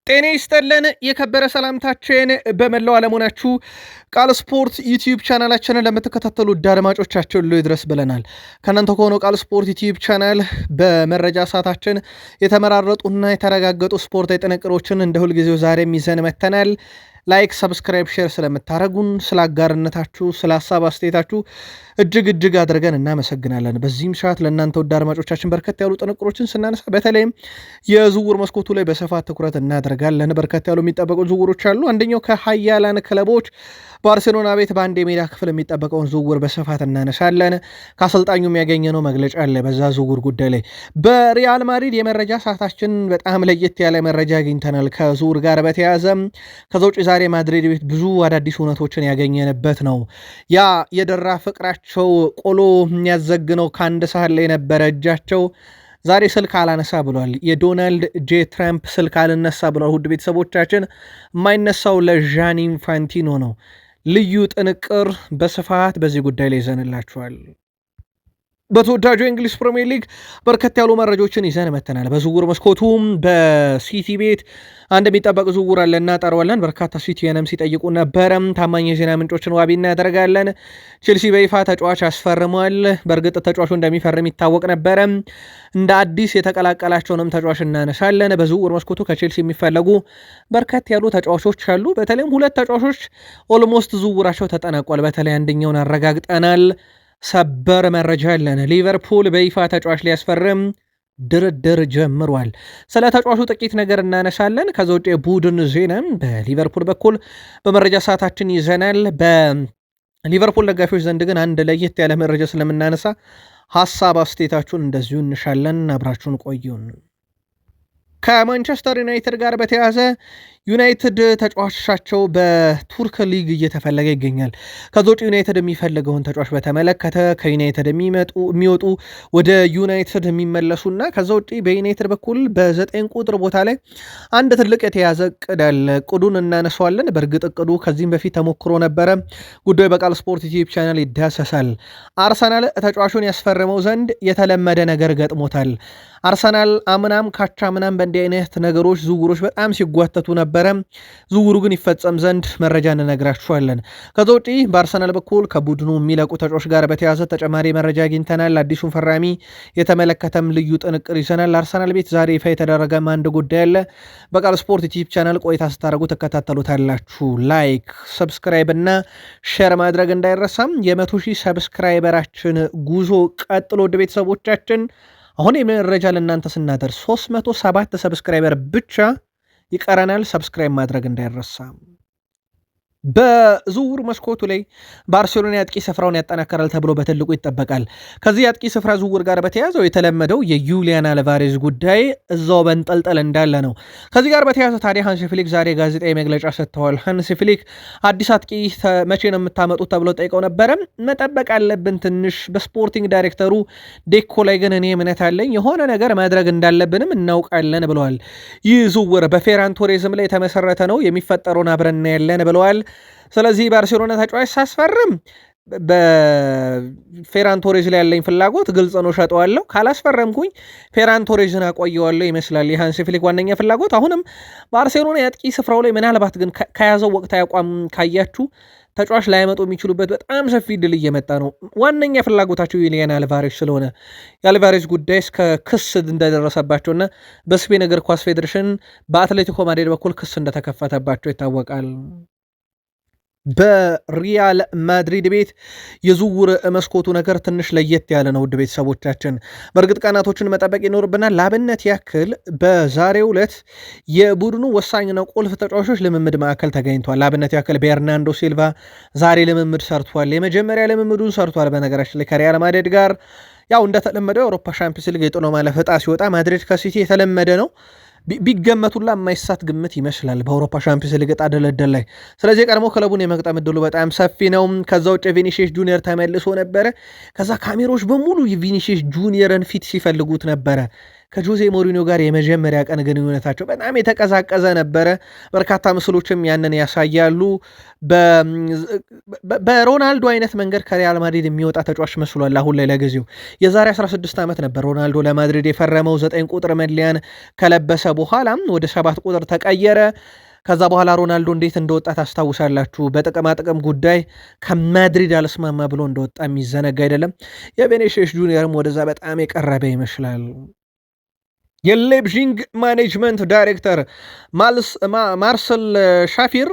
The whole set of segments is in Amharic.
ጤና ይስጥልን የከበረ ሰላምታችን በመላው ዓለሙናችሁ ቃል ስፖርት ዩቲዩብ ቻናላችንን ለምትከታተሉ አድማጮቻችን ሁሉ ይድረስ ብለናል። ከእናንተ ከሆነው ቃል ስፖርት ዩቲዩብ ቻናል በመረጃ ሰዓታችን የተመራረጡና የተረጋገጡ ስፖርታዊ ጥንቅሮችን እንደ ሁልጊዜው ዛሬም ይዘን መተናል። ላይክ፣ ሰብስክራይብ፣ ሼር ስለምታደረጉን ስለ አጋርነታችሁ፣ ስለ ሀሳብ አስተያየታችሁ እጅግ አድርገን እናመሰግናለን። በዚህም ሰዓት ለእናንተ ውድ አድማጮቻችን በርከት ያሉ ጥንቅሮችን ስናነሳ በተለይም የዝውውር መስኮቱ ላይ በስፋት ትኩረት እናደርጋለን። በርከት ያሉ የሚጠበቁ ዝውውሮች አሉ። አንደኛው ከሀያላን ክለቦች ባርሴሎና ቤት በአንድ የሜዳ ክፍል የሚጠበቀውን ዝውውር በስፋት እናነሳለን። ከአሰልጣኙ የሚያገኘነው መግለጫ አለ በዛ ዝውውር ጉዳይ ላይ። በሪያል ማድሪድ የመረጃ ሰዓታችን በጣም ለየት ያለ መረጃ አግኝተናል ከዝውውር ጋር በተያያዘ። ከዛ ውጭ ዛሬ ማድሪድ ቤት ብዙ አዳዲስ እውነቶችን ያገኘንበት ነው። ያ የደራ ፍቅራቸው ቆሎ የሚያዘግነው ከአንድ ሳህን ላይ የነበረ እጃቸው ዛሬ ስልክ አላነሳ ብሏል። የዶናልድ ጄ ትራምፕ ስልክ አልነሳ ብሏል። ውድ ቤተሰቦቻችን የማይነሳው ለዣኒ ኢንፋንቲኖ ነው። ልዩ ጥንቅር በስፋት በዚህ ጉዳይ ላይ ይዘንላችኋል። በተወዳጁ የእንግሊዝ ፕሪሚየር ሊግ በርከት ያሉ መረጃዎችን ይዘን መተናል። በዝውውር መስኮቱም በሲቲ ቤት አንድ የሚጠበቅ ዝውውር አለ፣ እናጠረዋለን። በርካታ ሲቲንም ሲጠይቁ ነበረም። ታማኝ የዜና ምንጮችን ዋቢ እናደርጋለን። ቼልሲ በይፋ ተጫዋች አስፈርሟል። በእርግጥ ተጫዋቹ እንደሚፈርም ይታወቅ ነበረ። እንደ አዲስ የተቀላቀላቸውንም ተጫዋች እናነሳለን። በዝውውር መስኮቱ ከቼልሲ የሚፈለጉ በርከት ያሉ ተጫዋቾች አሉ። በተለይም ሁለት ተጫዋቾች ኦልሞስት ዝውውራቸው ተጠናቋል። በተለይ አንደኛውን አረጋግጠናል። ሰበር መረጃ ያለን ሊቨርፑል በይፋ ተጫዋች ሊያስፈርም ድርድር ጀምሯል። ስለ ተጫዋቹ ጥቂት ነገር እናነሳለን። ከዛ ውጭ የቡድን ዜናም በሊቨርፑል በኩል በመረጃ ሰዓታችን ይዘናል። በሊቨርፑል ደጋፊዎች ዘንድ ግን አንድ ለየት ያለ መረጃ ስለምናነሳ ሀሳብ አስተያየታችሁን እንደዚሁ እንሻለን። አብራችሁን ቆዩን። ከማንቸስተር ዩናይትድ ጋር በተያያዘ ዩናይትድ ተጫዋቻቸው በቱርክ ሊግ እየተፈለገ ይገኛል። ከዛ ውጭ ዩናይትድ የሚፈልገውን ተጫዋች በተመለከተ ከዩናይትድ የሚወጡ ወደ ዩናይትድ የሚመለሱና ከዛ ውጭ በዩናይትድ በኩል በ9 ቁጥር ቦታ ላይ አንድ ትልቅ የተያዘ እቅድ አለ። እቅዱን እናነሳዋለን። በእርግጥ እቅዱ ከዚህም በፊት ተሞክሮ ነበረ። ጉዳዩ በቃል ስፖርት ዩቲዩብ ቻናል ይዳሰሳል። አርሰናል ተጫዋቹን ያስፈርመው ዘንድ የተለመደ ነገር ገጥሞታል። አርሰናል አምናም ካቻ ምናም በእንዲህ አይነት ነገሮች ዝውውሮች በጣም ሲጓተቱ ነበረ። ዝውውሩ ግን ይፈጸም ዘንድ መረጃ እንነግራችኋለን። ከዛ ውጪ በአርሰናል በኩል ከቡድኑ የሚለቁ ተጫዋቾች ጋር በተያያዘ ተጨማሪ መረጃ አግኝተናል። አዲሱን ፈራሚ የተመለከተም ልዩ ጥንቅር ይዘናል። አርሰናል ቤት ዛሬ ይፋ የተደረገም አንድ ጉዳይ አለ። በቃል ስፖርት ዩቲዩብ ቻናል ቆይታ ስታደርጉ ትከታተሉታላችሁ። ላይክ፣ ሰብስክራይብ እና ሼር ማድረግ እንዳይረሳም። የ100,000 ሰብስክራይበራችን ጉዞ ቀጥሎ ወደ ቤተሰቦቻችን አሁን የመረጃ ለእናንተ ስናደርስ 307 ሰብስክራይበር ብቻ ይቀረናል። ሰብስክራይብ ማድረግ እንዳይረሳ። በዝውውር መስኮቱ ላይ ባርሴሎና የአጥቂ ስፍራውን ያጠናከራል ተብሎ በትልቁ ይጠበቃል። ከዚህ የአጥቂ ስፍራ ዝውውር ጋር በተያያዘው የተለመደው የዩሊያን አልቫሬዝ ጉዳይ እዛው በንጠልጠል እንዳለ ነው። ከዚህ ጋር በተያያዘ ታዲያ ሃንሲ ፍሊክ ዛሬ ጋዜጣዊ መግለጫ ሰጥተዋል። ሃንሲ ፍሊክ አዲስ አጥቂ መቼ ነው የምታመጡት ተብሎ ጠይቀው ነበረ። መጠበቅ አለብን ትንሽ በስፖርቲንግ ዳይሬክተሩ ዴኮ ላይ ግን እኔ እምነት አለኝ፣ የሆነ ነገር ማድረግ እንዳለብንም እናውቃለን ብለዋል። ይህ ዝውውር በፌራን ቶሬዝም ላይ የተመሰረተ ነው፣ የሚፈጠረውን አብረን እናያለን ብለዋል። ስለዚህ ባርሴሎና ተጫዋች ሳስፈርም በፌራን ቶሬዝ ላይ ያለኝ ፍላጎት ግልጽ ነው፣ ሸጠዋለሁ። ካላስፈረምኩኝ ፌራን ቶሬዝን አቆየዋለሁ ይመስላል የሃንሲ ፍሊክ ዋነኛ ፍላጎት። አሁንም ባርሴሎና የአጥቂ ስፍራው ላይ ምናልባት ግን ከያዘው ወቅታዊ አቋም ካያችሁ ተጫዋች ላይመጡ የሚችሉበት በጣም ሰፊ ድል እየመጣ ነው። ዋነኛ ፍላጎታቸው ዩሊያን አልቫሬዝ ስለሆነ የአልቫሬዝ ጉዳይ እስከ ክስ እንደደረሰባቸውና በስፔን እግር ኳስ ፌዴሬሽን በአትሌቲኮ ማድሪድ በኩል ክስ እንደተከፈተባቸው ይታወቃል። በሪያል ማድሪድ ቤት የዝውውር መስኮቱ ነገር ትንሽ ለየት ያለ ነው። ውድ ቤተሰቦቻችን በእርግጥ ቀናቶችን መጠበቅ ይኖርብናል። ላብነት ያክል በዛሬው ዕለት የቡድኑ ወሳኝና ቁልፍ ተጫዋቾች ልምምድ ማዕከል ተገኝቷል። ላብነት ያክል ቤርናንዶ ሲልቫ ዛሬ ልምምድ ሰርቷል። የመጀመሪያ ልምምዱን ሰርቷል። በነገራችን ላይ ከሪያል ማድሪድ ጋር ያው እንደተለመደው የአውሮፓ ሻምፒዮንስ ሊግ የጥሎ ማለፍ ዕጣ ሲወጣ ማድሪድ ከሲቲ የተለመደ ነው። ቢገመቱላ የማይሳት ግምት ይመስላል በአውሮፓ ሻምፒዮንስ ሊግ ዕጣ ድልድል ላይ። ስለዚህ የቀድሞ ክለቡን የመግጠም ዕድሉ በጣም ሰፊ ነው። ከዛ ውጭ ቪኒሺየስ ጁኒየር ተመልሶ ነበረ። ከዛ ካሜሮች በሙሉ የቪኒሺየስ ጁኒየርን ፊት ሲፈልጉት ነበረ። ከጆዜ ሞሪኒዮ ጋር የመጀመሪያ ቀን ግንኙነታቸው በጣም የተቀዛቀዘ ነበረ። በርካታ ምስሎችም ያንን ያሳያሉ። በሮናልዶ አይነት መንገድ ከሪያል ማድሪድ የሚወጣ ተጫዋች መስሏል። አሁን ላይ ለጊዜው የዛሬ 16 ዓመት ነበር ሮናልዶ ለማድሪድ የፈረመው 9 ቁጥር መለያን ከለበሰ በኋላ ወደ 7 ቁጥር ተቀየረ። ከዛ በኋላ ሮናልዶ እንዴት እንደወጣ ታስታውሳላችሁ። በጥቅማጥቅም ጉዳይ ከማድሪድ አልስማማ ብሎ እንደወጣ የሚዘነጋ አይደለም። የቬኔሽስ ጁኒየርም ወደዛ በጣም የቀረበ ይመስላል። የሌፕዚግ ማኔጅመንት ዳይሬክተር ማርሰል ሻፊር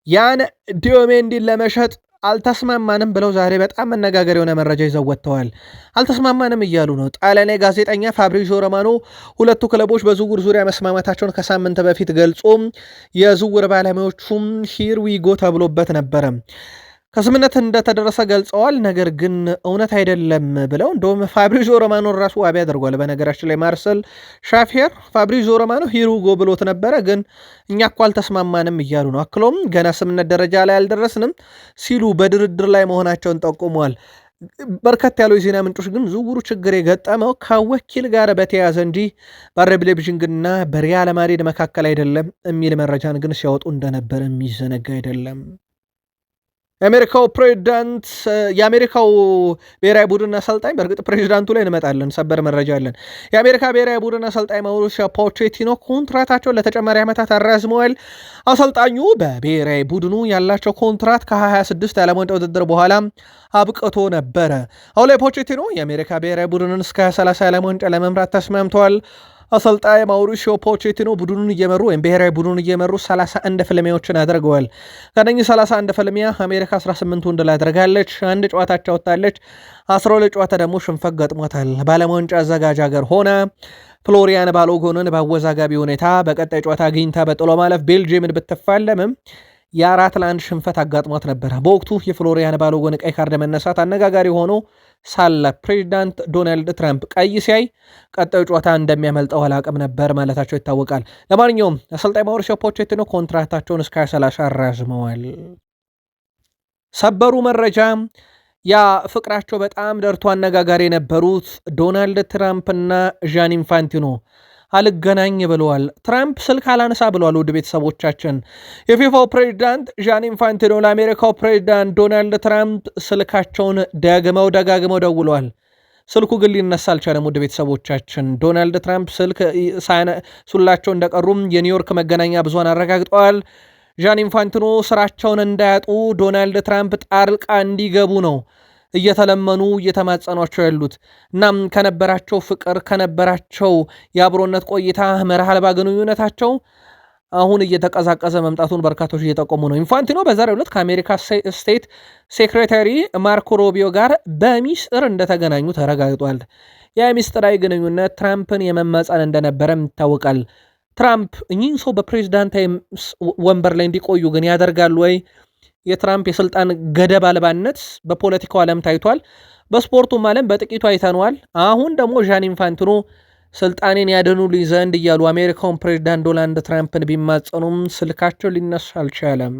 ያን ዲዮሜንዲን ለመሸጥ አልተስማማንም ብለው ዛሬ በጣም መነጋገር የሆነ መረጃ ይዘው ወጥተዋል። አልተስማማንም እያሉ ነው። ጣሊያናዊ ጋዜጠኛ ፋብሪዚዮ ሮማኖ ሁለቱ ክለቦች በዝውውር ዙሪያ መስማማታቸውን ከሳምንት በፊት ገልጾ የዝውውር ባለሙያዎቹም ሂር ዊ ጎ ተብሎበት ነበረ። ከስምነት እንደተደረሰ ገልጸዋል። ነገር ግን እውነት አይደለም ብለው እንደውም ፋብሪዚዮ ሮማኖ ራሱ ዋቢ አድርጓል። በነገራችን ላይ ማርሰል ሻፊር ፋብሪዚዮ ሮማኖ ሂሩጎ ብሎት ነበረ፣ ግን እኛ እኮ አልተስማማንም እያሉ ነው። አክሎም ገና ስምነት ደረጃ ላይ አልደረስንም ሲሉ በድርድር ላይ መሆናቸውን ጠቁመዋል። በርከት ያለው የዜና ምንጮች ግን ዝውውሩ ችግር የገጠመው ከወኪል ጋር በተያያዘ እንጂ በአረብ ሌፕዚግና በሪያል ማድሪድ መካከል አይደለም የሚል መረጃን ግን ሲያወጡ እንደነበረ የሚዘነጋ አይደለም። የአሜሪካው ብሔራዊ ቡድን አሰልጣኝ፣ በእርግጥ ፕሬዚዳንቱ ላይ እንመጣለን፣ ሰበር መረጃ አለን። የአሜሪካ ብሔራዊ ቡድን አሰልጣኝ ማውሪሲዮ ፖቼቲኖ ኮንትራታቸውን ለተጨማሪ ዓመታት አራዝመዋል። አሰልጣኙ በብሔራዊ ቡድኑ ያላቸው ኮንትራት ከ2026 የዓለም ዋንጫ ውድድር በኋላ አብቅቶ ነበረ። አሁን ላይ ፖቼቲኖ የአሜሪካ ብሔራዊ ቡድንን እስከ 2030 የዓለም ዋንጫ ለመምራት ተስማምተዋል። አሰልጣኝ ማውሪሲዮ ፖቼቲኖ ቡድኑን እየመሩ ወይም ብሔራዊ ቡድኑን እየመሩ 31 ፍልሚያዎችን አድርገዋል። ከነኚህ 31 ፍልሚያ አሜሪካ 18ቱን ድል አድርጋለች። አንድ ጨዋታ ወጥታለች። 12 ጨዋታ ደግሞ ሽንፈት ገጥሟታል። በዓለም ዋንጫ አዘጋጅ ሀገር ሆነ ፍሎሪያን ባሎጎንን በአወዛጋቢ ሁኔታ በቀጣይ ጨዋታ አግኝታ በጥሎ ማለፍ ቤልጅየምን ብትፋለምም የ4-1 ሽንፈት አጋጥሟት ነበረ። በወቅቱ የፍሎሪያን ባሎጎን ቀይ ካርድ መነሳት አነጋጋሪ ሆኖ ሳለ ፕሬዚዳንት ዶናልድ ትራምፕ ቀይ ሲያይ ቀጣዩ ጨዋታ እንደሚያመልጠው አላቅም ነበር ማለታቸው ይታወቃል። ለማንኛውም አሰልጣኝ ማውሪሲዮ ፖቼቲኖ ኮንትራክታቸውን እስከ 2030 አራዝመዋል። ሰበሩ መረጃ ያ ፍቅራቸው በጣም ደርቶ አነጋጋሪ የነበሩት ዶናልድ ትራምፕና ዣን ኢንፋንቲኖ አልገናኝ ብለዋል። ትራምፕ ስልክ አላነሳ ብለዋል። ውድ ቤተሰቦቻችን የፊፋው ፕሬዚዳንት ዣን ኢንፋንቲኖ ለአሜሪካው ፕሬዚዳንት ዶናልድ ትራምፕ ስልካቸውን ደጋግመው ደውለዋል። ስልኩ ግን ሊነሳ አልቻለም። ውድ ቤተሰቦቻችን ዶናልድ ትራምፕ ስልክ ሳያነሱላቸው እንደቀሩም የኒውዮርክ መገናኛ ብዙሃን አረጋግጠዋል። ዣን ኢንፋንቲኖ ስራቸውን እንዳያጡ ዶናልድ ትራምፕ ጣልቃ እንዲገቡ ነው እየተለመኑ እየተማጸኗቸው ያሉት። እናም ከነበራቸው ፍቅር ከነበራቸው የአብሮነት ቆይታ መርህ አልባ ግንኙነታቸው አሁን እየተቀዛቀዘ መምጣቱን በርካቶች እየጠቆሙ ነው። ኢንፋንቲኖ በዛሬው ዕለት ከአሜሪካ ስቴት ሴክሬታሪ ማርኮ ሮቢዮ ጋር በሚስጥር እንደተገናኙ ተረጋግጧል። የሚስጥራዊ ግንኙነት ትራምፕን የመማጸን እንደነበረም ይታወቃል። ትራምፕ እኚህን ሰው በፕሬዚዳንታዊ ወንበር ላይ እንዲቆዩ ግን ያደርጋሉ ወይ? የትራምፕ የስልጣን ገደብ አልባነት በፖለቲካው ዓለም ታይቷል። በስፖርቱም ዓለም በጥቂቱ አይተነዋል። አሁን ደግሞ ዣን ኢንፋንቲኖ ስልጣኔን ያድኑልኝ ዘንድ እያሉ አሜሪካውን ፕሬዚዳንት ዶናልድ ትራምፕን ቢማጸኑም ስልካቸው ሊነሳ አልቻለም።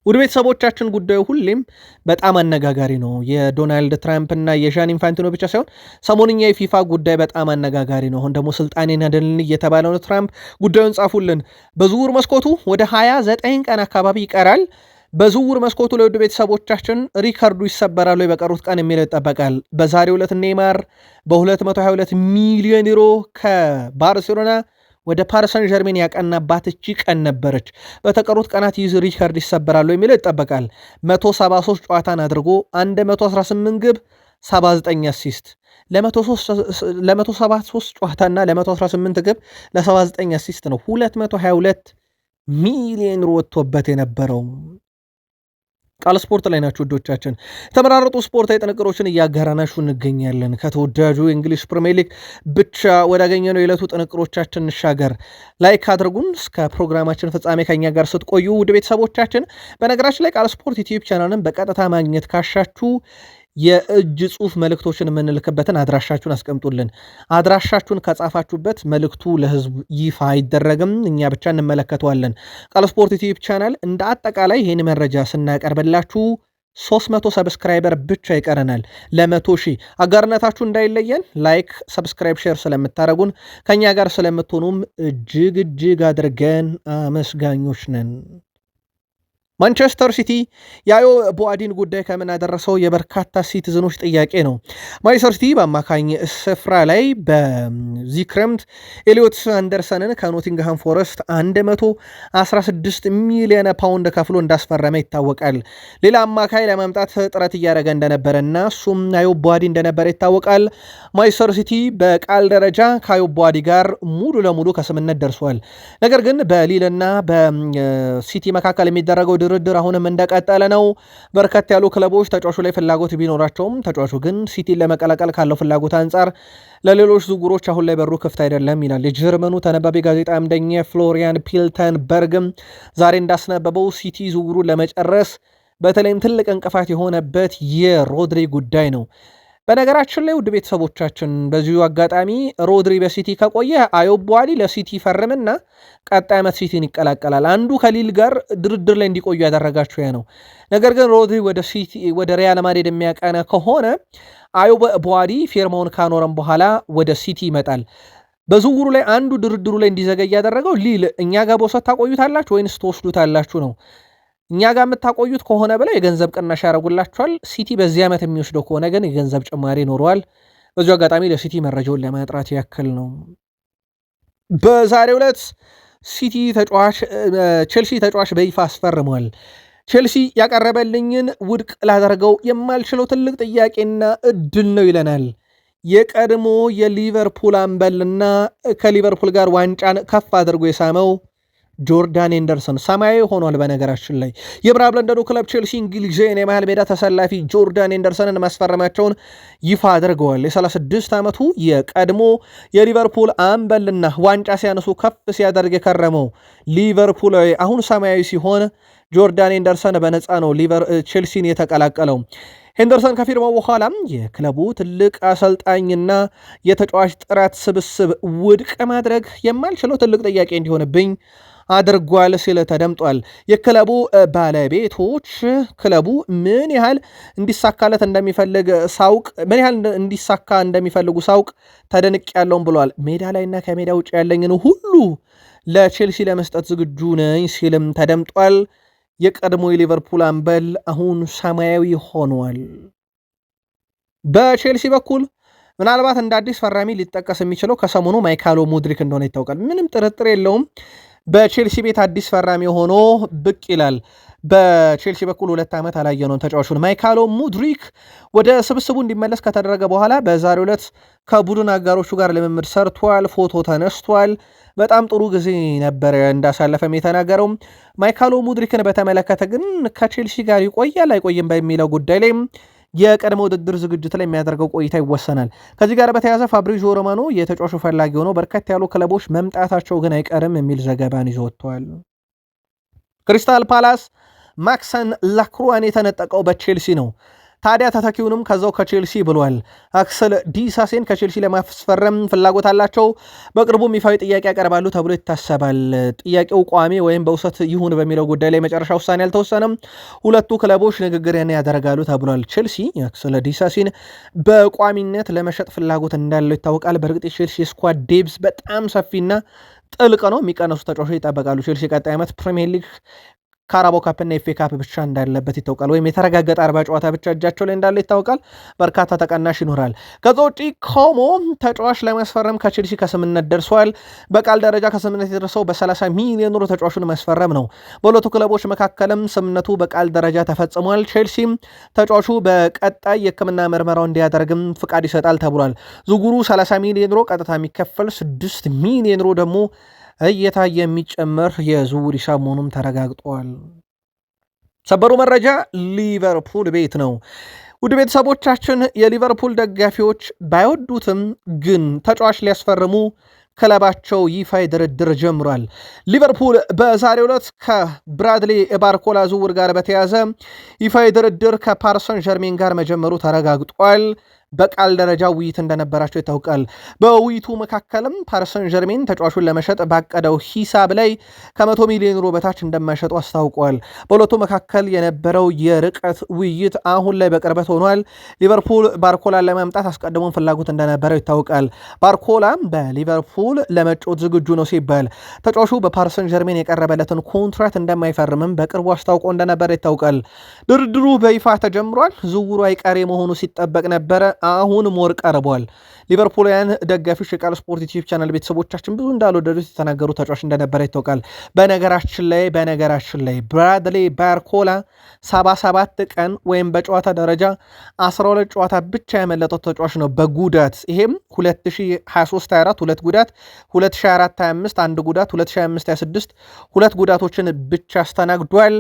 ውድ ቤተሰቦቻችን ጉዳዩ ሁሌም በጣም አነጋጋሪ ነው። የዶናልድ ትራምፕ እና የዣን ኢንፋንቲኖ ብቻ ሳይሆን ሰሞንኛ የፊፋ ጉዳይ በጣም አነጋጋሪ ነው። አሁን ደግሞ ስልጣኔን ያድኑልኝ እየተባለ ነው። ትራምፕ ጉዳዩን ጻፉልን። በዝውውር መስኮቱ ወደ 29 ቀን አካባቢ ይቀራል። በዝውውር መስኮቱ ለውድ ቤተሰቦቻችን ሪከርዱ ይሰበራሉ በቀሩት ቀን የሚለው ይጠበቃል። በዛሬው ዕለት ኔይማር በ222 ሚሊዮን ዩሮ ከባርሴሎና ወደ ፓሪሰን ጀርሜን ያቀናባት እቺ ቀን ነበረች። በተቀሩት ቀናት ይህ ሪከርድ ይሰበራሉ የሚለው ይጠበቃል። 173 ጨዋታን አድርጎ 118 ግብ 79 አሲስት ለ173 ጨዋታና ለ118 ግብ ለ79 አሲስት ነው 222 ሚሊዮን ዩሮ ወጥቶበት የነበረው። ቃል ስፖርት ላይ ናችሁ ውዶቻችን። የተመራረጡ ስፖርታዊ ጥንቅሮችን እያጋራናችሁ እንገኛለን። ከተወዳጁ የእንግሊዝ ፕሪሚየር ሊግ ብቻ ወዳገኘነው የዕለቱ ጥንቅሮቻችን እንሻገር። ላይክ አድርጉን። እስከ ፕሮግራማችን ፍጻሜ ከኛ ጋር ስትቆዩ ውድ ቤተሰቦቻችን፣ በነገራችን ላይ ቃል ስፖርት ዩቲዩብ ቻናልን በቀጥታ ማግኘት ካሻችሁ የእጅ ጽሑፍ መልእክቶችን የምንልክበትን አድራሻችሁን አስቀምጡልን። አድራሻችሁን ከጻፋችሁበት መልእክቱ ለህዝብ ይፋ አይደረግም፣ እኛ ብቻ እንመለከተዋለን። ቃል ስፖርት ዩቲዩብ ቻናል እንደ አጠቃላይ ይህን መረጃ ስናቀርብላችሁ 300 ሰብስክራይበር ብቻ ይቀረናል ለ100,000። አጋርነታችሁ እንዳይለየን። ላይክ፣ ሰብስክራይብ፣ ሼር ስለምታደርጉን ከኛ ጋር ስለምትሆኑም እጅግ አድርገን አመስጋኞች ነን። ማንቸስተር ሲቲ የአዮ ቦአዲን ጉዳይ ከምን አደረሰው የበርካታ ሲቲዝኖች ጥያቄ ነው። ማንቸስተር ሲቲ በአማካኝ ስፍራ ላይ በዚህ ክረምት ኤሊዮት አንደርሰንን ከኖቲንግሃም ፎረስት 116 ሚሊዮን ፓውንድ ከፍሎ እንዳስፈረመ ይታወቃል። ሌላ አማካኝ ለማምጣት ጥረት እያደረገ እንደነበረ እና እሱም አዮ ቦአዲ እንደነበረ ይታወቃል። ማንቸስተር ሲቲ በቃል ደረጃ ከአዮ ቦአዲ ጋር ሙሉ ለሙሉ ከስምነት ደርሷል። ነገር ግን በሊልና በሲቲ መካከል የሚደረገው ድርድር አሁንም እንደቀጠለ ነው። በርከት ያሉ ክለቦች ተጫዋቹ ላይ ፍላጎት ቢኖራቸውም ተጫዋቹ ግን ሲቲን ለመቀላቀል ካለው ፍላጎት አንጻር ለሌሎች ዝውውሮች አሁን ላይ በሩ ክፍት አይደለም ይላል የጀርመኑ ተነባቢ ጋዜጣ አምደኛ ፍሎሪያን ፒልተንበርግም ዛሬ እንዳስነበበው ሲቲ ዝውውሩን ለመጨረስ በተለይም ትልቅ እንቅፋት የሆነበት የሮድሪ ጉዳይ ነው። በነገራችን ላይ ውድ ቤተሰቦቻችን በዚሁ አጋጣሚ ሮድሪ በሲቲ ከቆየ አዮ ቦአዲ ለሲቲ ፈርምና ቀጣይ ዓመት ሲቲን ይቀላቀላል። አንዱ ከሊል ጋር ድርድር ላይ እንዲቆዩ ያደረጋቸው ያ ነው። ነገር ግን ሮድሪ ወደ ሪያል ማድሪድ የሚያቀና ከሆነ አዮ ቦአዲ ፊርማውን ካኖረም በኋላ ወደ ሲቲ ይመጣል። በዝውውሩ ላይ አንዱ ድርድሩ ላይ እንዲዘገይ ያደረገው ሊል እኛ ጋር በውሰት ታቆዩታላችሁ ወይንስ ትወስዱታላችሁ ነው። እኛ ጋር የምታቆዩት ከሆነ ብለው የገንዘብ ቅናሽ ያደርጉላችኋል። ሲቲ በዚህ ዓመት የሚወስደው ከሆነ ግን የገንዘብ ጭማሪ ይኖረዋል። በዚሁ አጋጣሚ ለሲቲ መረጃውን ለማጥራት ያክል ነው። በዛሬው ዕለት ቼልሲ ተጫዋች በይፋ አስፈርሟል። ቼልሲ ያቀረበልኝን ውድቅ ላደርገው የማልችለው ትልቅ ጥያቄና እድል ነው ይለናል የቀድሞ የሊቨርፑል አምበልና ከሊቨርፑል ጋር ዋንጫን ከፍ አድርጎ የሳመው ጆርዳን ኤንደርሰን ሰማያዊ ሆኗል። በነገራችን ላይ የምዕራብ ለንደኑ ክለብ ቼልሲ እንግሊዝን የመሃል ሜዳ ተሰላፊ ጆርዳን ኤንደርሰንን ማስፈረማቸውን ይፋ አድርገዋል። የ36 ዓመቱ የቀድሞ የሊቨርፑል አምበልና ዋንጫ ሲያነሱ ከፍ ሲያደርግ የከረመው ሊቨርፑላዊ አሁን ሰማያዊ ሲሆን ጆርዳን ኤንደርሰን በነፃ ነው ቼልሲን የተቀላቀለው። ሄንደርሰን ከፊርማው በኋላም የክለቡ ትልቅ አሰልጣኝና የተጫዋች ጥራት ስብስብ ውድቅ ማድረግ የማልችለው ትልቅ ጥያቄ እንዲሆንብኝ አድርጓል ሲል ተደምጧል። የክለቡ ባለቤቶች ክለቡ ምን ያህል እንዲሳካለት እንደሚፈልጉ ሳውቅ ተደንቅ ያለውን ብሏል። ሜዳ ላይና ከሜዳ ውጭ ያለኝን ሁሉ ለቼልሲ ለመስጠት ዝግጁ ነኝ ሲልም ተደምጧል። የቀድሞ የሊቨርፑል አምበል አሁን ሰማያዊ ሆኗል። በቼልሲ በኩል ምናልባት እንደ አዲስ ፈራሚ ሊጠቀስ የሚችለው ከሰሞኑ ማይካሎ ሙድሪክ እንደሆነ ይታወቃል። ምንም ጥርጥር የለውም። በቼልሲ ቤት አዲስ ፈራሚ ሆኖ ብቅ ይላል። በቼልሲ በኩል 2 ዓመት አላየነውን ተጫዋቹን ማይካሎ ሙድሪክ ወደ ስብስቡ እንዲመለስ ከተደረገ በኋላ በዛሬው ዕለት ከቡድን አጋሮቹ ጋር ልምምድ ሰርቷል፣ ፎቶ ተነስቷል። በጣም ጥሩ ጊዜ ነበር እንዳሳለፈም የተናገረው። ማይካሎ ሙድሪክን በተመለከተ ግን ከቼልሲ ጋር ይቆያል አይቆይም በሚለው ጉዳይ ላይ የቀድሞ ውድድር ዝግጅት ላይ የሚያደርገው ቆይታ ይወሰናል። ከዚህ ጋር በተያያዘ ፋብሪዚዮ ሮማኖ የተጫዋቹ ፈላጊ ሆኖ በርከት ያሉ ክለቦች መምጣታቸው ግን አይቀርም የሚል ዘገባን ይዞ ወጥተዋል። ክሪስታል ፓላስ ማክሰን ላክሩዋን የተነጠቀው በቼልሲ ነው። ታዲያ ተተኪውንም ከዛው ከቼልሲ ብሏል። አክሰል ዲሳሴን ከቼልሲ ለማስፈረም ፍላጎት አላቸው። በቅርቡም ይፋዊ ጥያቄ ያቀርባሉ ተብሎ ይታሰባል። ጥያቄው ቋሚ ወይም በውሰት ይሁን በሚለው ጉዳይ ላይ መጨረሻ ውሳኔ አልተወሰነም። ሁለቱ ክለቦች ንግግርን ያደርጋሉ ተብሏል። ቼልሲ አክሰል ዲሳሴን በቋሚነት ለመሸጥ ፍላጎት እንዳለው ይታወቃል። በእርግጥ የቼልሲ ስኳድ ዴብስ በጣም ሰፊና ጥልቅ ነው። የሚቀነሱ ተጫዋቾች ይጠበቃሉ። ቼልሲ ቀጣይ ዓመት ፕሪሚየር ሊግ ካራቦ ካፕና ኤፍ ኤ ካፕ ብቻ እንዳለበት ይታወቃል። ወይም የተረጋገጠ 40 ጨዋታ ብቻ እጃቸው ላይ እንዳለ ይታወቃል። በርካታ ተቀናሽ ይኖራል። ከዛ ውጪ ኮሞ ተጫዋች ለማስፈረም ከቼልሲ ከስምነት ደርሷል። በቃል ደረጃ ከስምነት የደረሰው በ30 ሚሊዮን ዩሮ ተጫዋቹን ማስፈረም ነው። በሁለቱ ክለቦች መካከልም ስምነቱ በቃል ደረጃ ተፈጽሟል። ቼልሲም ተጫዋቹ በቀጣይ የሕክምና ምርመራው እንዲያደርግም ፍቃድ ይሰጣል ተብሏል። ዝውውሩ 30 ሚሊዮን ዩሮ ቀጥታ የሚከፈል 6 ሚሊዮን ዩሮ ደግሞ እየታየ የሚጨመር የዝውውር ሂሳብ መሆኑም ተረጋግጧል። ሰበሩ መረጃ ሊቨርፑል ቤት ነው። ውድ ቤተሰቦቻችን የሊቨርፑል ደጋፊዎች ባይወዱትም ግን ተጫዋች ሊያስፈርሙ ክለባቸው ይፋ ድርድር ጀምሯል። ሊቨርፑል በዛሬው ዕለት ከብራድሊ ባርኮላ ዝውውር ጋር በተያዘ ይፋ ድርድር ከፓሪስ ሰን ዠርሜን ጋር መጀመሩ ተረጋግጧል። በቃል ደረጃ ውይይት እንደነበራቸው ይታወቃል። በውይይቱ መካከልም ፓሪስ ሰን ዠርሜን ተጫዋቹን ለመሸጥ ባቀደው ሂሳብ ላይ ከ100 ሚሊዮን ዩሮ በታች እንደማይሸጡ አስታውቋል። በሁለቱ መካከል የነበረው የርቀት ውይይት አሁን ላይ በቅርበት ሆኗል። ሊቨርፑል ባርኮላን ለማምጣት አስቀድሞን ፍላጎት እንደነበረው ይታወቃል። ባርኮላ በሊቨርፑል ለመጫወት ዝግጁ ነው ሲባል ተጫዋቹ በፓሪስ ሰን ዠርሜን የቀረበለትን ኮንትራት እንደማይፈርምም በቅርቡ አስታውቆ እንደነበረ ይታወቃል። ድርድሩ በይፋ ተጀምሯል። ዝውውሩ አይቀሬ መሆኑ ሲጠበቅ ነበረ። አሁን ሞር ቀርቧል። ሊቨርፑልያን ደጋፊዎች የቃል ስፖርት ዩቲዩብ ቻናል ቤተሰቦቻችን ብዙ እንዳልወደዱት የተናገሩ ተጫዋች እንደነበረ ይታወቃል። በነገራችን ላይ ብራድሊ ባርኮላ 77 ቀን ወይም በጨዋታ ደረጃ 12 ጨዋታ ብቻ ያመለጠው ተጫዋች ነው በጉዳት። ይሄም 2023/24 2 ጉዳት፣ 2024/25 1 ጉዳት፣ 2025/26 2 ጉዳቶችን ብቻ አስተናግዷል።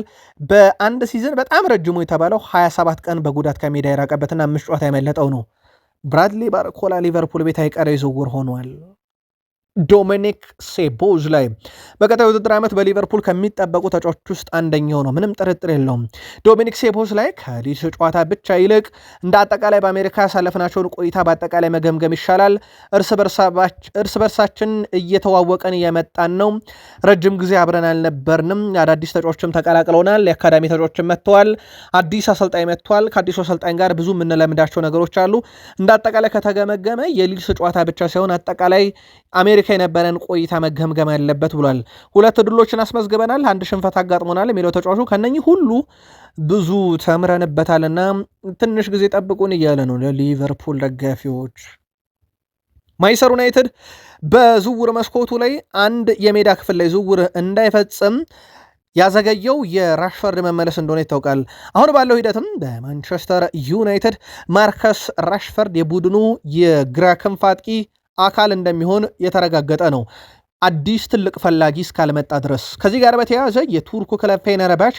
በአንድ ሲዝን በጣም ረጅሙ የተባለው 27 ቀን በጉዳት ከሜዳ የራቀበትና 5 ጨዋታ ያመለጠው ነው። ብራድሊ ባርኮላ ሊቨርፑል ቤት አይቀሬ ዝውውር ሆኗል። ዶሚኒክ ሶቦዝ ላይ በቀጣይ ውድድር ዓመት በሊቨርፑል ከሚጠበቁ ተጫዋቾች ውስጥ አንደኛው ነው፣ ምንም ጥርጥር የለውም። ዶሚኒክ ሶቦዝ ላይ ከሊድስ ጨዋታ ብቻ ይልቅ እንደ አጠቃላይ በአሜሪካ ያሳለፍናቸውን ቆይታ በአጠቃላይ መገምገም ይሻላል። እርስ በርሳችን እየተዋወቀን እየመጣን ነው። ረጅም ጊዜ አብረን አልነበርንም። አዳዲስ ተጫዋቾችም ተቀላቅለውናል። የአካዳሚ ተጫዋቾችም መጥተዋል። አዲስ አሰልጣኝ መጥተዋል። ከአዲሱ አሰልጣኝ ጋር ብዙ የምንለምዳቸው ነገሮች አሉ። እንደ አጠቃላይ ከተገመገመ የሊድስ ጨዋታ ብቻ ሳይሆን አጠቃላይ አሜሪካ የነበረን ቆይታ መገምገም ያለበት ብሏል። 2 ድሎችን አስመዝግበናል፣ 1 ሽንፈት አጋጥሞናል የሚለው ተጫዋቹ ከነኚህ ሁሉ ብዙ ተምረንበታልና ትንሽ ጊዜ ጠብቁን እያለ ነው ለሊቨርፑል ደጋፊዎች። ማንቸስተር ዩናይትድ በዝውውር መስኮቱ ላይ አንድ የሜዳ ክፍል ላይ ዝውውር እንዳይፈጽም ያዘገየው የራሽፈርድ መመለስ እንደሆነ ይታወቃል። አሁን ባለው ሂደትም በማንቸስተር ዩናይትድ ማርከስ ራሽፈርድ የቡድኑ የግራ ክንፍ አጥቂ አካል እንደሚሆን የተረጋገጠ ነው። አዲስ ትልቅ ፈላጊ እስካልመጣ ድረስ። ከዚህ ጋር በተያያዘ የቱርኩ ክለብ ፌነርባቼ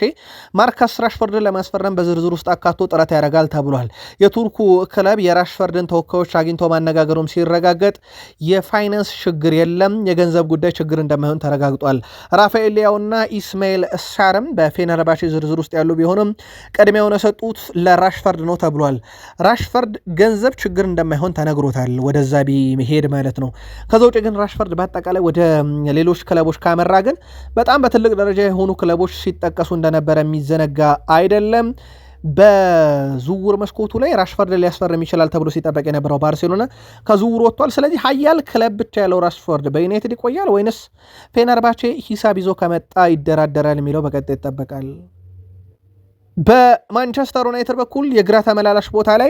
ማርከስ ራሽፈርድን ለማስፈረም በዝርዝር ውስጥ አካቶ ጥረት ያደርጋል ተብሏል። የቱርኩ ክለብ የራሽፈርድን ተወካዮች አግኝቶ ማነጋገሩም ሲረጋገጥ የፋይናንስ ችግር የለም፣ የገንዘብ ጉዳይ ችግር እንደማይሆን ተረጋግጧል። ራፋኤል ሊያውና ኢስማኤል ሳርም በፌነርባቼ ዝርዝር ውስጥ ያሉ ቢሆንም ቅድሚያውን የሰጡት ለራሽፈርድ ነው ተብሏል። ራሽፈርድ ገንዘብ ችግር እንደማይሆን ተነግሮታል፣ ወደዛ ቢሄድ ማለት ነው። ከዛ ውጭ ግን ራሽፈርድ በአጠቃላይ ወደ ሌሎች ክለቦች ካመራ ግን በጣም በትልቅ ደረጃ የሆኑ ክለቦች ሲጠቀሱ እንደነበረ የሚዘነጋ አይደለም። በዝውውር መስኮቱ ላይ ራሽፈርድ ሊያስፈርም ይችላል ተብሎ ሲጠበቅ የነበረው ባርሴሎና ከዝውውር ወጥቷል። ስለዚህ ሀያል ክለብ ብቻ ያለው ራሽፈርድ በዩናይትድ ይቆያል ወይንስ ፌነርባቼ ሂሳብ ይዞ ከመጣ ይደራደራል የሚለው በቀጣይ ይጠበቃል። በማንቸስተር ዩናይትድ በኩል የግራ ተመላላሽ ቦታ ላይ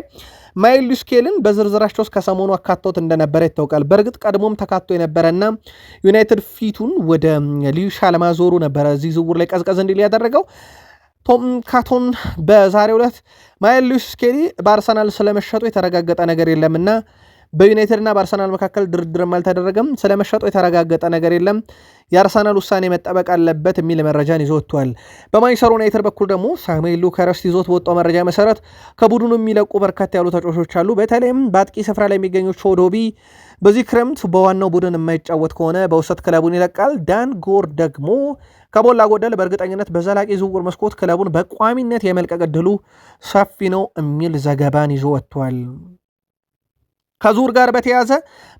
ማይልስ ስኬሊን በዝርዝራቸው ውስጥ ከሰሞኑ አካተውት እንደነበረ ይታወቃል። በእርግጥ ቀድሞም ተካቶ የነበረና ዩናይትድ ፊቱን ወደ ሊዩሻ ለማዞሩ ነበረ እዚህ ዝውውር ላይ ቀዝቀዝ እንዲል ያደረገው። ቶም ካቶን በዛሬው ዕለት ማይልስ ስኬሊ በአርሰናል ስለመሸጡ የተረጋገጠ ነገር የለምና በዩናይትድ እና በአርሰናል መካከል ድርድርም አልተደረገም። ስለመሸጡ የተረጋገጠ ነገር የለም፣ የአርሰናል ውሳኔ መጠበቅ አለበት የሚል መረጃን ይዞ ወጥቷል። በማንቸስተር ዩናይትድ በኩል ደግሞ ሳሙኤል ሉካረስት ይዞት በወጣው መረጃ መሰረት ከቡድኑ የሚለቁ በርካታ ያሉ ተጫዋቾች አሉ። በተለይም በአጥቂ ስፍራ ላይ የሚገኙ ቾዶቢ በዚህ ክረምት በዋናው ቡድን የማይጫወት ከሆነ በውሰት ክለቡን ይለቃል። ዳን ጎር ደግሞ ከሞላ ጎደል በእርግጠኝነት በዘላቂ ዝውውር መስኮት ክለቡን በቋሚነት የመልቀቅ ዕድሉ ሰፊ ነው የሚል ዘገባን ይዞ ወጥቷል። ከዙር ጋር በተያዘ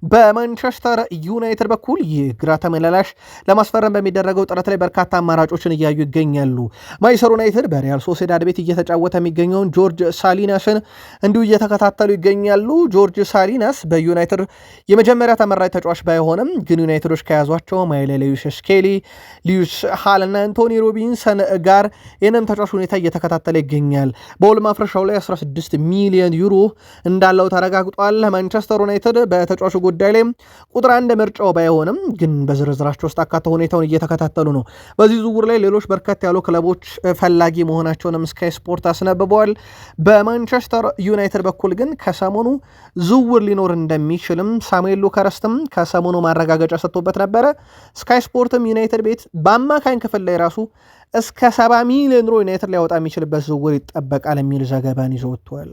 በማንቸስተር ዩናይትድ በኩል የግራ ተመላላሽ ለማስፈረም በሚደረገው ጥረት ላይ በርካታ አማራጮችን እያዩ ይገኛሉ። ማንቸስተር ዩናይትድ በሪያል ሶሴዳድ ቤት እየተጫወተ የሚገኘውን ጆርጅ ሳሊናስን እንዲሁ እየተከታተሉ ይገኛሉ። ጆርጅ ሳሊናስ በዩናይትድ የመጀመሪያ ተመራጭ ተጫዋች ባይሆንም ግን ዩናይትዶች ከያዟቸው ማይሌሌዩስ ስኬሊ፣ ሊዩስ ሃል እና አንቶኒ ሮቢንሰን ጋር ይህንም ተጫዋች ሁኔታ እየተከታተለ ይገኛል። በውል ማፍረሻው ላይ 16 ሚሊዮን ዩሮ እንዳለው ተረጋግጧል። ማንቸስተር ዩናይትድ በተጫዋቹ ጉዳይ ላይ ቁጥር 1 ምርጫው ባይሆንም ግን በዝርዝራቸው ውስጥ አካተው ሁኔታውን እየተከታተሉ ነው። በዚህ ዝውውር ላይ ሌሎች በርከት ያሉ ክለቦች ፈላጊ መሆናቸውንም ስካይ ስፖርት አስነብበዋል። በማንቸስተር ዩናይትድ በኩል ግን ከሰሞኑ ዝውውር ሊኖር እንደሚችልም ሳሙኤል ሉካረስትም ከሰሞኑ ማረጋገጫ ሰጥቶበት ነበረ። ስካይ ስፖርትም ዩናይትድ ቤት በአማካኝ ክፍል ላይ ራሱ እስከ 70 ሚሊዮን ዩሮ ዩናይትድ ሊያወጣ የሚችልበት ዝውውር ይጠበቃል የሚል ዘገባን ይዞ ወጥቷል።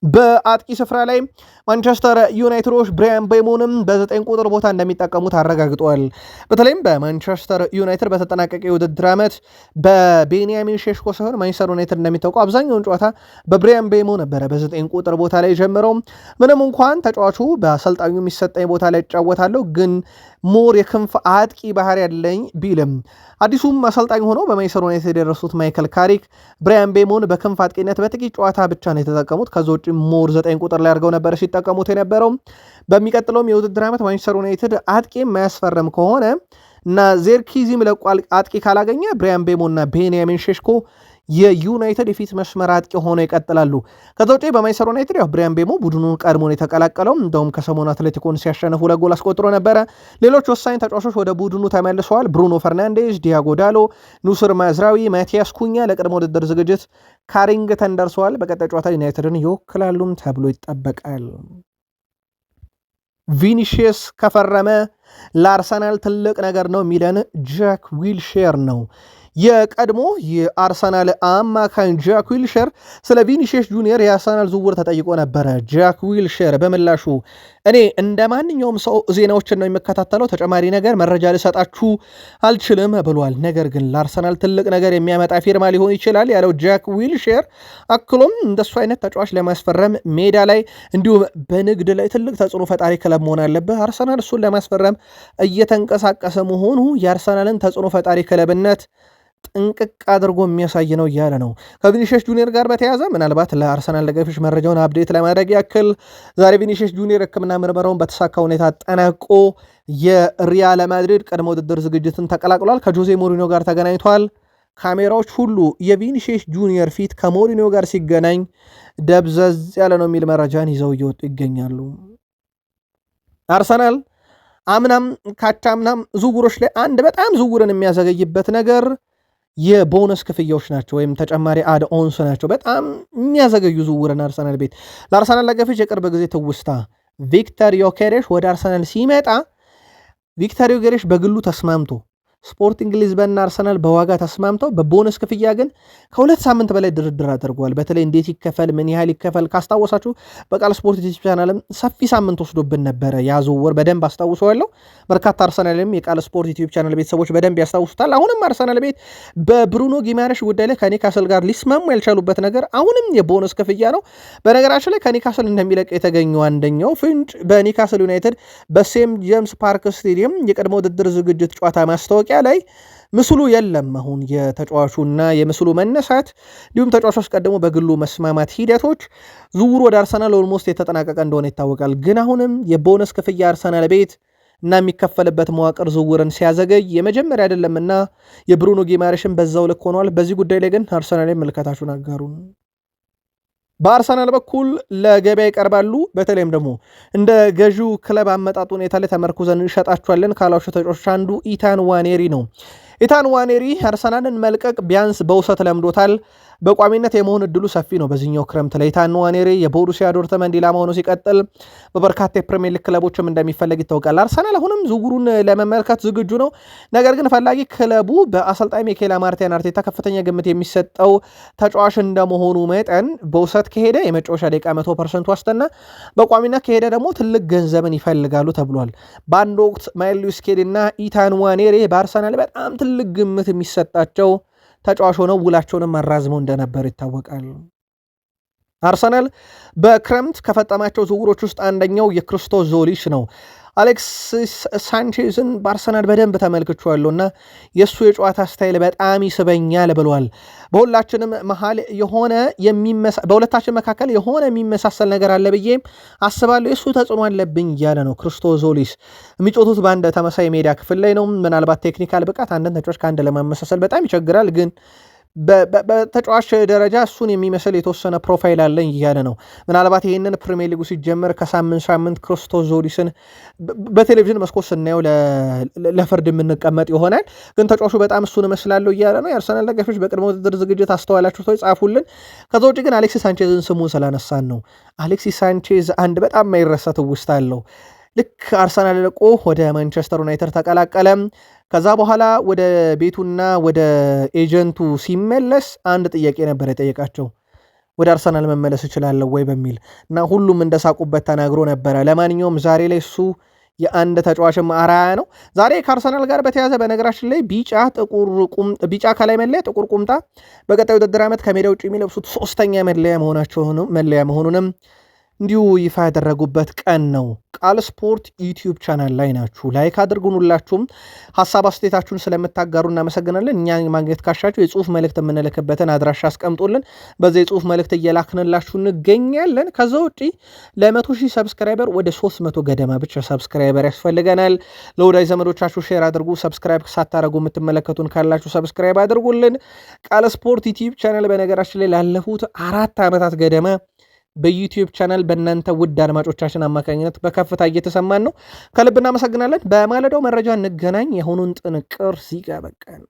በአጥቂ ስፍራ ላይ ማንቸስተር ዩናይትዶች ብራያን ቤሞንም በ9 ቁጥር ቦታ እንደሚጠቀሙት አረጋግጠዋል። በተለይም በማንቸስተር ዩናይትድ በተጠናቀቀ የውድድር ዓመት በቤንያሚን ሼሽኮ ሳይሆን ማንቸስተር ዩናይትድ እንደሚታወቀው አብዛኛውን ጨዋታ በብራያን ቤሞ ነበረ በ9 ቁጥር ቦታ ላይ ጀምረው። ምንም እንኳን ተጫዋቹ በአሰልጣኙ የሚሰጠኝ ቦታ ላይ እጫወታለሁ ግን ሞር የክንፍ አጥቂ ባህሪ ያለኝ ቢልም አዲሱም አሰልጣኝ ሆነው በማንቸስተር ዩናይትድ የደረሱት ማይከል ካሪክ ብራያን ቤሞን በክንፍ አጥቂነት በጥቂት ጨዋታ ብቻ ነው የተጠቀሙት። ከዛ ውጭ ሞር 9 ቁጥር ላይ አድርገው ነበር ሲጠቀሙት የነበረው። በሚቀጥለውም የውድድር ዓመት ማንቸስተር ዩናይትድ አጥቂ የማያስፈርም ከሆነ እና ዜርኪዚም ለቋል አጥቂ ካላገኘ ብራያን ቤሞ እና ቤንያሚን ሼሽኮ የዩናይትድ የፊት መስመር አጥቂ ሆነው ይቀጥላሉ። ከዛ ውጪ በማንቸስተር ዩናይትድ ያው ብራያን ቤሞ ቡድኑን ቀድሞ ነው የተቀላቀለው። እንደውም ከሰሞኑ አትሌቲኮን ሲያሸንፍ 2 ጎል አስቆጥሮ ነበረ። ሌሎች ወሳኝ ተጫዋቾች ወደ ቡድኑ ተመልሰዋል። ብሩኖ ፈርናንዴዝ፣ ዲያጎ ዳሎ፣ ኑስር ማዝራዊ፣ ማቲያስ ኩኛ ለቅድመ ውድድር ዝግጅት ካሪንግተን ደርሰዋል። በቀጣይ ጨዋታ ዩናይትድን ይወክላሉም ተብሎ ይጠበቃል። ቪኒሺየስ ከፈረመ ለአርሰናል ትልቅ ነገር ነው የሚለን ጃክ ዊልሼር ነው። የቀድሞ የአርሰናል አማካኝ ጃክ ዊልሼር ስለ ቪኒሺየስ ጁኒየር የአርሰናል ዝውውር ተጠይቆ ነበረ። ጃክ ዊልሼር በምላሹ እኔ እንደ ማንኛውም ሰው ዜናዎችን ነው የሚከታተለው፣ ተጨማሪ ነገር መረጃ ልሰጣችሁ አልችልም ብሏል። ነገር ግን ለአርሰናል ትልቅ ነገር የሚያመጣ ፊርማ ሊሆን ይችላል ያለው ጃክ ዊልሼር አክሎም እንደሱ አይነት ተጫዋች ለማስፈረም ሜዳ ላይ እንዲሁም በንግድ ላይ ትልቅ ተጽዕኖ ፈጣሪ ክለብ መሆን አለበት። አርሰናል እሱን ለማስፈረም እየተንቀሳቀሰ መሆኑ የአርሰናልን ተጽዕኖ ፈጣሪ ክለብነት ጥንቅቅ አድርጎ የሚያሳይ ነው እያለ ነው። ከቪኒሺየስ ጁኒየር ጋር በተያያዘ ምናልባት ለአርሰናል ደጋፊዎች መረጃውን አፕዴት ለማድረግ ያክል ዛሬ ቪኒሺየስ ጁኒየር ሕክምና ምርመራውን በተሳካ ሁኔታ አጠናቆ የሪያል ማድሪድ ቅድመ ውድድር ዝግጅትን ተቀላቅሏል። ከጆዜ ሞሪኒዮ ጋር ተገናኝቷል። ካሜራዎች ሁሉ የቪኒሺየስ ጁኒየር ፊት ከሞሪኒዮ ጋር ሲገናኝ ደብዘዝ ያለ ነው የሚል መረጃን ይዘው እየወጡ ይገኛሉ። አርሰናል አምናም ካቻምናም ዝውውሮች ላይ አንድ በጣም ዝውውርን የሚያዘገይበት ነገር የቦነስ ክፍያዎች ናቸው፣ ወይም ተጨማሪ አድ ኦንስ ናቸው። በጣም የሚያዘገዩ ዝውውርን አርሰናል ቤት ለአርሰናል ደጋፊዎች የቅርብ ጊዜ ትውስታ ቪክተር ዮኬሬሽ ወደ አርሰናል ሲመጣ ቪክተር ዮኬሬሽ በግሉ ተስማምቶ ስፖርቲንግ ሊዝበንና አርሰናል በዋጋ ተስማምተው በቦነስ ክፍያ ግን ከ2 ሳምንት በላይ ድርድር አድርገዋል። በተለይ እንዴት ይከፈል፣ ምን ያህል ይከፈል ካስታወሳችሁ በቃል ስፖርት ዩቲዩብ ቻናልም ሰፊ ሳምንት ወስዶብን ነበረ። ያ ዝውውር በደንብ አስታውሰዋለሁ። በርካታ አርሰናልም የቃል ስፖርት ዩቲዩብ ቻናል ቤተሰቦች በደንብ ያስታውሱታል። አሁንም አርሰናል ቤት በብሩኖ ጊማሬሽ ጉዳይ ላይ ከኒካስል ጋር ሊስማሙ ያልቻሉበት ነገር አሁንም የቦነስ ክፍያ ነው። በነገራችን ላይ ከኒካስል እንደሚለቅ የተገኘው አንደኛው ፍንጭ በኒካስል ዩናይትድ በሴንት ጄምስ ፓርክ ስቴዲየም የቅድመ ውድድር ዝግጅት ጨዋታ ማስታወቂያ ላይ ምስሉ የለም። አሁን የተጫዋቹና የምስሉ መነሳት እንዲሁም ተጫዋቹ አስቀድሞ በግሉ መስማማት ሂደቶች ዝውውሩ ወደ አርሰናል ኦልሞስት የተጠናቀቀ እንደሆነ ይታወቃል። ግን አሁንም የቦነስ ክፍያ አርሰናል ቤት እና የሚከፈልበት መዋቅር ዝውውርን ሲያዘገይ የመጀመሪያ አይደለምና የብሩኖ ጊማሬሽን በዛው ልክ ሆኗል። በዚህ ጉዳይ ላይ ግን አርሰናል መልከታችሁን አጋሩን። በአርሰናል በኩል ለገበያ ይቀርባሉ። በተለይም ደግሞ እንደ ገዢው ክለብ አመጣጥ ሁኔታ ላይ ተመርኩዘን እንሸጣቸዋለን ካላቸው ተጫዋቾች አንዱ ኢታን ዋኔሪ ነው። ኢታን ዋኔሪ አርሰናልን መልቀቅ ቢያንስ በውሰት ለምዶታል። በቋሚነት የመሆን እድሉ ሰፊ ነው። በዚህኛው ክረምት ላይ ኢታን ዋኔሪ የቦሩሲያ ዶርትመንድ ኢላማ ሆኖ ሲቀጥል በበርካታ የፕሪሚየር ሊግ ክለቦችም እንደሚፈለግ ይታወቃል። አርሰናል አሁንም ዝውውሩን ለመመልከት ዝግጁ ነው። ነገር ግን ፈላጊ ክለቡ በአሰልጣኝ ሚኬል አርቴታ ከፍተኛ ግምት የሚሰጠው ተጫዋች እንደመሆኑ መጠን በውሰት ከሄደ የመጫወቻ ደቂቃ 100% ዋስትና፣ በቋሚነት ከሄደ ደግሞ ትልቅ ገንዘብን ይፈልጋሉ ተብሏል። በአንድ ወቅት ማይል ሉዊስ ስኬሊ እና ኢታን ዋኔሪ በአርሰናል በጣም ትልቅ ግምት የሚሰጣቸው ተጫዋች ሆነው ውላቸውንም አራዝመው እንደነበር ይታወቃል። አርሰናል በክረምት ከፈጠማቸው ዝውውሮች ውስጥ አንደኛው የክሪስቶስ ዞሊሽ ነው። አሌክሲስ ሳንቼዝን በአርሰናል በደንብ ተመልክቼዋለሁ እና የእሱ የጨዋታ ስታይል በጣም ይስበኛል ብሏል። በሁላችንም በሁለታችን መካከል የሆነ የሚመሳሰል ነገር አለ ብዬ አስባለሁ፣ የእሱ ተጽዕኖ አለብኝ እያለ ነው ክሪስቶስ ዞሊሽ። የሚጮቱት በአንድ ተመሳይ ሜዳ ክፍል ላይ ነው። ምናልባት ቴክኒካል ብቃት አንድን ተጫዋች ከአንድ ለማመሳሰል በጣም ይቸግራል፣ ግን በተጫዋች ደረጃ እሱን የሚመስል የተወሰነ ፕሮፋይል አለኝ እያለ ነው። ምናልባት ይህንን ፕሪሚየር ሊጉ ሲጀመር ከሳምንት ክሪስቶስ ዞሊስን በቴሌቪዥን መስኮት ስናየው ለፍርድ የምንቀመጥ ይሆናል። ግን ተጫዋቹ በጣም እሱን እመስላለሁ እያለ ነው። የአርሰናል ደጋፊዎች በቅድመ ውድድር ዝግጅት አስተዋላችሁ ሰው ጻፉልን። ከዛ ውጭ ግን አሌክሲስ ሳንቼዝን ስሙን ስላነሳን ነው። አሌክሲስ ሳንቼዝ አንድ በጣም የማይረሳ ትውስታ አለው። ልክ አርሰናል ልቆ ወደ ማንቸስተር ዩናይትድ ተቀላቀለ። ከዛ በኋላ ወደ ቤቱና ወደ ኤጀንቱ ሲመለስ አንድ ጥያቄ ነበር የጠየቃቸው። ወደ አርሰናል መመለስ እችላለሁ ወይ በሚል እና ሁሉም እንደሳቁበት ተናግሮ ነበረ። ለማንኛውም ዛሬ ላይ እሱ የአንድ ተጫዋችም አርአያ ነው። ዛሬ ከአርሰናል ጋር በተያዘ በነገራችን ላይ ቢጫ ከላይ መለያ ጥቁር ቁምጣ በቀጣይ ውድድር ዓመት ከሜዳ ውጭ የሚለብሱት ሶስተኛ መለያ መሆኑንም እንዲሁ ይፋ ያደረጉበት ቀን ነው። ቃል ስፖርት ዩቲዩብ ቻናል ላይ ናችሁ። ላይክ አድርጉን። ሁላችሁም ሀሳብ አስተያየታችሁን ስለምታጋሩ እናመሰግናለን። እኛ ማግኘት ካሻችሁ የጽሁፍ መልእክት የምንልክበትን አድራሻ አስቀምጡልን። በዛ የጽሁፍ መልእክት እየላክንላችሁ እንገኛለን። ከዛ ውጪ ለ100,000 ሰብስክራይበር ወደ 300 ገደማ ብቻ ሰብስክራይበር ያስፈልገናል። ለወዳጅ ዘመዶቻችሁ ሼር አድርጉ። ሰብስክራይብ ሳታደርጉ የምትመለከቱን ካላችሁ ሰብስክራይብ አድርጉልን። ቃል ስፖርት ዩቲዩብ ቻናል በነገራችን ላይ ላለፉት 4 ዓመታት ገደማ በዩቲዩብ ቻናል በእናንተ ውድ አድማጮቻችን አማካኝነት በከፍታ እየተሰማን ነው። ከልብ እናመሰግናለን። በማለዳው መረጃ እንገናኝ። የሆኑን ጥንቅር ሲጋ በቃን።